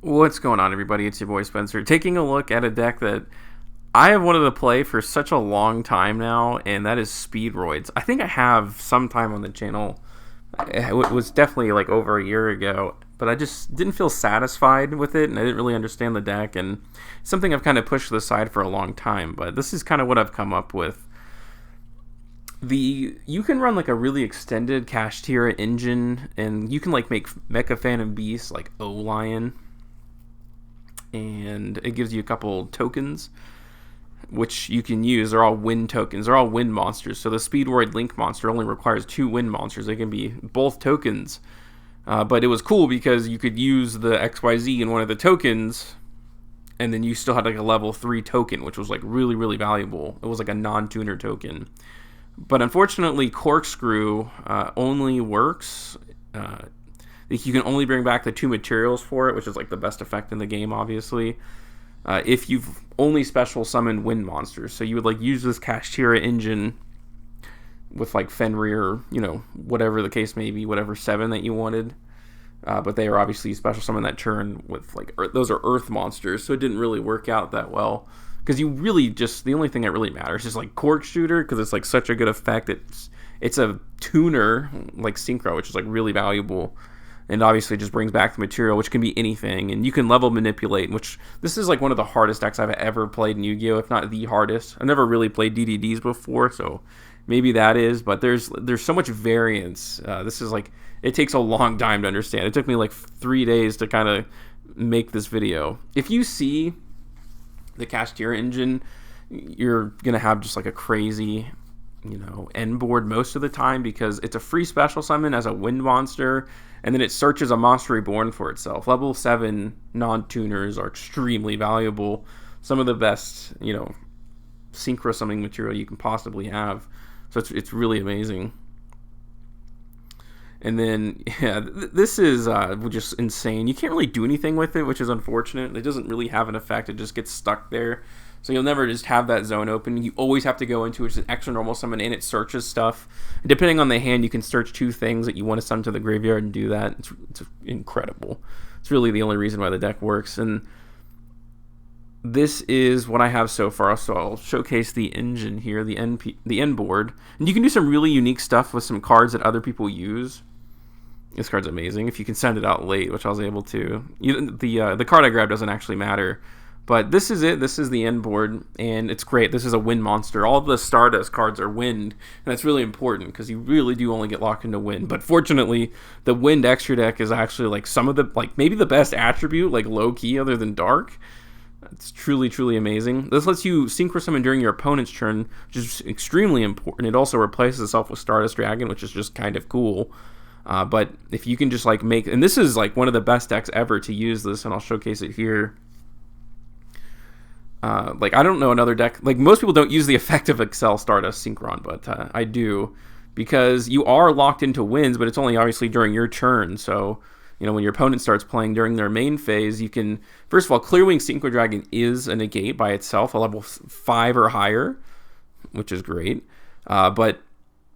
What's going on, everybody? It's your boy Spencer, taking a look at a deck that I have wanted to play for such a long time now, and that is Speedroids. I think I have some time on the channel. It was definitely like over a year ago, but I just didn't feel satisfied with it, and I didn't really understand the deck, and it's something I've kind of pushed to the side for a long time, but this is kind of what I've come up with. You can run like a really extended Kashtira engine, and you can like make Mecha Phantom Beasts like O-Lion, and it gives you a couple tokens which you can use. They're all wind tokens. They're all wind monsters. So the Speedroid Link monster only requires 2 wind monsters. They can be both tokens. But it was cool because you could use the XYZ in one of the tokens, and then you still had like a level 3 token, which was like really, really valuable. It was like a non-tuner token. But unfortunately, Corkscrew only works. You can only bring back the 2 materials for it, which is like the best effect in the game, obviously. If you've only special summoned wind monsters, so you would like use this Kashtira engine with like Fenrir, whatever the case may be, whatever 7 that you wanted. But they are obviously special summon that turn with like those are Earth monsters, so it didn't really work out that well. Because you really just the only thing that really matters is like Cork Shooter, because it's like such a good effect. It's a tuner like Synchro, which is like really valuable. And obviously just brings back the material, which can be anything. And you can level manipulate, which this is like one of the hardest decks I've ever played in Yu-Gi-Oh!, if not the hardest. I've never really played DDDs before, so maybe that is. But there's so much variance. This is like, it takes a long time to understand. It took me like 3 days to kind of make this video. If you see the Kashtira engine, you're going to have just like a crazy end board most of the time, because it's a free special summon as a wind monster, and then it searches a monster reborn for itself. Level 7 non-tuners are extremely valuable. Some of the best, synchro summoning material you can possibly have. So it's really amazing. And then, this is just insane. You can't really do anything with it, which is unfortunate. It doesn't really have an effect. It just gets stuck there. So you'll never just have that zone open. You always have to go into it. It's an extra normal summon, and it searches stuff. Depending on the hand, you can search 2 things that you want to summon to the graveyard and do that. It's incredible. It's really the only reason why the deck works. And this is what I have so far. So I'll showcase the engine here, the end board. And you can do some really unique stuff with some cards that other people use. This card's amazing. If you can send it out late, which I was able to. The card I grabbed doesn't actually matter. But this is it. This is the end board, and it's great. This is a wind monster. All of the Stardust cards are wind, and that's really important because you really do only get locked into wind. But fortunately, the wind extra deck is actually like some of the, like maybe the best attribute, like low key, other than dark. It's truly, truly amazing. This lets you synchro summon during your opponent's turn, which is extremely important. It also replaces itself with Stardust Dragon, which is just kind of cool. But if you can just like make, and this is like one of the best decks ever to use this, and I'll showcase it here. Like, I don't know another deck. Like, most people don't use the effect of Accel Stardust Synchron, but I do, because you are locked into wins, but it's only obviously during your turn. So, when your opponent starts playing during their main phase, you can, first of all, Clearwing Synchro Dragon is a negate by itself, a level 5 or higher, which is great. But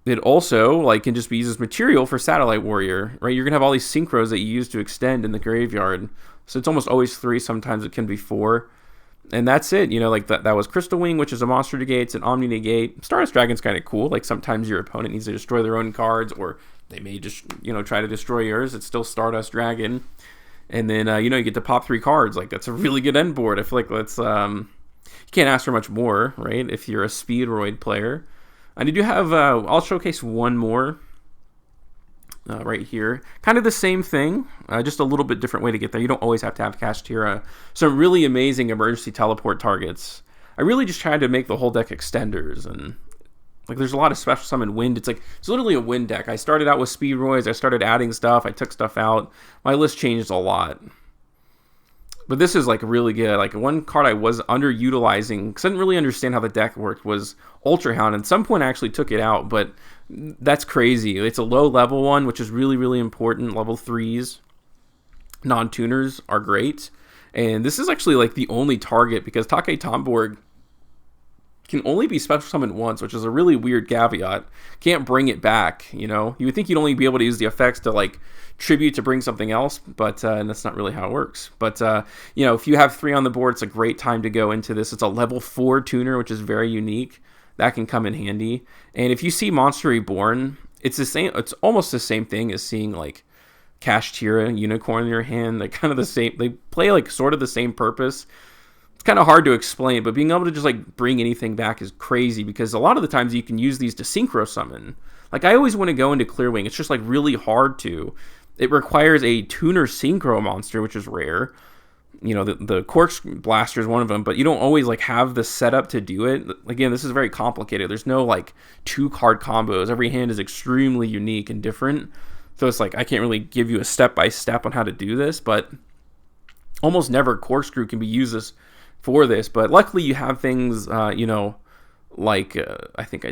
it also like can just be used as material for Satellite Warrior, right? You're gonna have all these synchros that you use to extend in the graveyard, so it's almost always 3. Sometimes it can be 4. And that's it, like that was Crystal Wing, which is a monster negate, it's an Omni negate. Stardust Dragon's kind of cool. Like sometimes your opponent needs to destroy their own cards, or they may just, try to destroy yours. It's still Stardust Dragon. And then, you get to pop 3 cards. Like, that's a really good end board. I feel like that's, you can't ask for much more, right? If you're a Speedroid player. And I do have, I'll showcase one more. Right here. Kind of the same thing, just a little bit different way to get there. You don't always have to have Kashtira. Some really amazing emergency teleport targets. I really just tried to make the whole deck extenders, and like there's a lot of special summon wind. It's literally a wind deck. I started out with Speedroids, I started adding stuff, I took stuff out. My list changed a lot. But this is like really good. Like one card I was underutilizing because I didn't really understand how the deck worked was Ultra Hound. At some point I actually took it out, but that's crazy. It's a low level one, which is really, really important. Level 3s, non-tuners are great. And this is actually like the only target because Take Tomborg can only be special summoned once, which is a really weird caveat. Can't bring it back, you know? You would think you'd only be able to use the effects to, like, tribute to bring something else, but and that's not really how it works. But, you know, if you have 3 on the board, it's a great time to go into this. It's a level 4 tuner, which is very unique. That can come in handy. And if you see Monster Reborn, it's the same. It's almost the same thing as seeing, like, Kashtira, Unicorn in your hand. They're kind of the same. They play, like, sort of the same purpose. It's kind of hard to explain, but being able to just, like, bring anything back is crazy, because a lot of the times you can use these to synchro summon. Like, I always want to go into Clearwing. It's just, like, really hard to. It requires a tuner synchro monster, which is rare. You know, the Corks Blaster is one of them, but you don't always, like, have the setup to do it. Again, this is very complicated. There's no, like, 2-card combos. Every hand is extremely unique and different. So it's like, I can't really give you a step-by-step on how to do this, but almost never Corkscrew can be used for this. But luckily you have things, you know, like, I think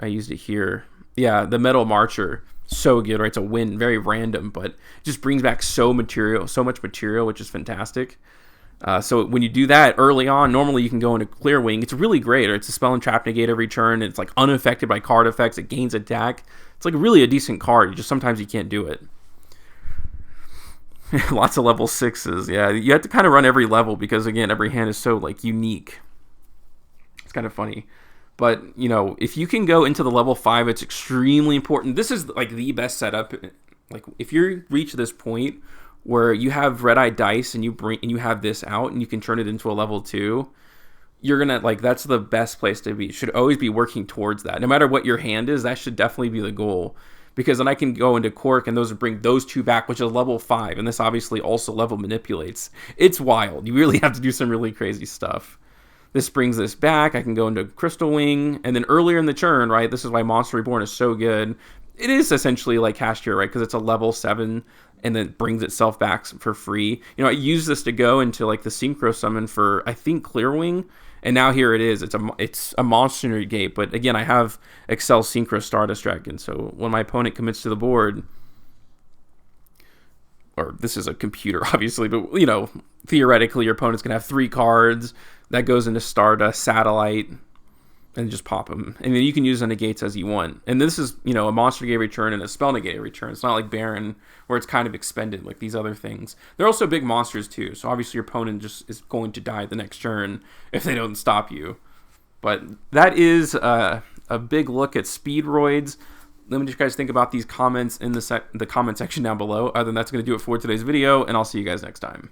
I used it here. Yeah, the Metal Marcher, so good, right? It's a win, very random, but it just brings back so much material, which is fantastic. So when you do that early on, normally you can go into Clearwing. It's really great. Or it's a spell and trap negate every turn. It's like unaffected by card effects. It gains attack. It's like really a decent card. Sometimes you can't do it. Lots of level 6s. Yeah, you have to kind of run every level because, again, every hand is so, like, unique. It's kind of funny. But, you know, if you can go into the level 5, it's extremely important. This is, like, the best setup. Like, if you reach this point where you have red-eye dice and you have this out and you can turn it into a level 2, you're gonna, like, that's the best place to be. You should always be working towards that. No matter what your hand is, that should definitely be the goal. Because then I can go into Cork and those would bring those 2 back, which is level 5. And this obviously also level manipulates. It's wild. You really have to do some really crazy stuff. This brings this back. I can go into Crystal Wing. And then earlier in the turn, right, this is why Monster Reborn is so good. It is essentially like Kashtira, right, because it's a level 7 and then brings itself back for free. You know, I use this to go into, like, the Synchro Summon for, I think, Clearwing. And now here it is. It's a monster negate. But again, I have Accel Stardust Dragon. So when my opponent commits to the board, or this is a computer, obviously, but, you know, theoretically, your opponent's going to have 3 cards. That goes into Stardust, Satellite, and just pop them. And then you can use the negates as you want. And this is, you know, a monster negate return and a spell negate return. It's not like Baron, where it's kind of expended like these other things. They're also big monsters, too. So obviously your opponent just is going to die the next turn if they don't stop you. But that is a big look at Speedroids. Let me just guys think about these comments in the comment section down below. Other than that's going to do it for today's video, and I'll see you guys next time.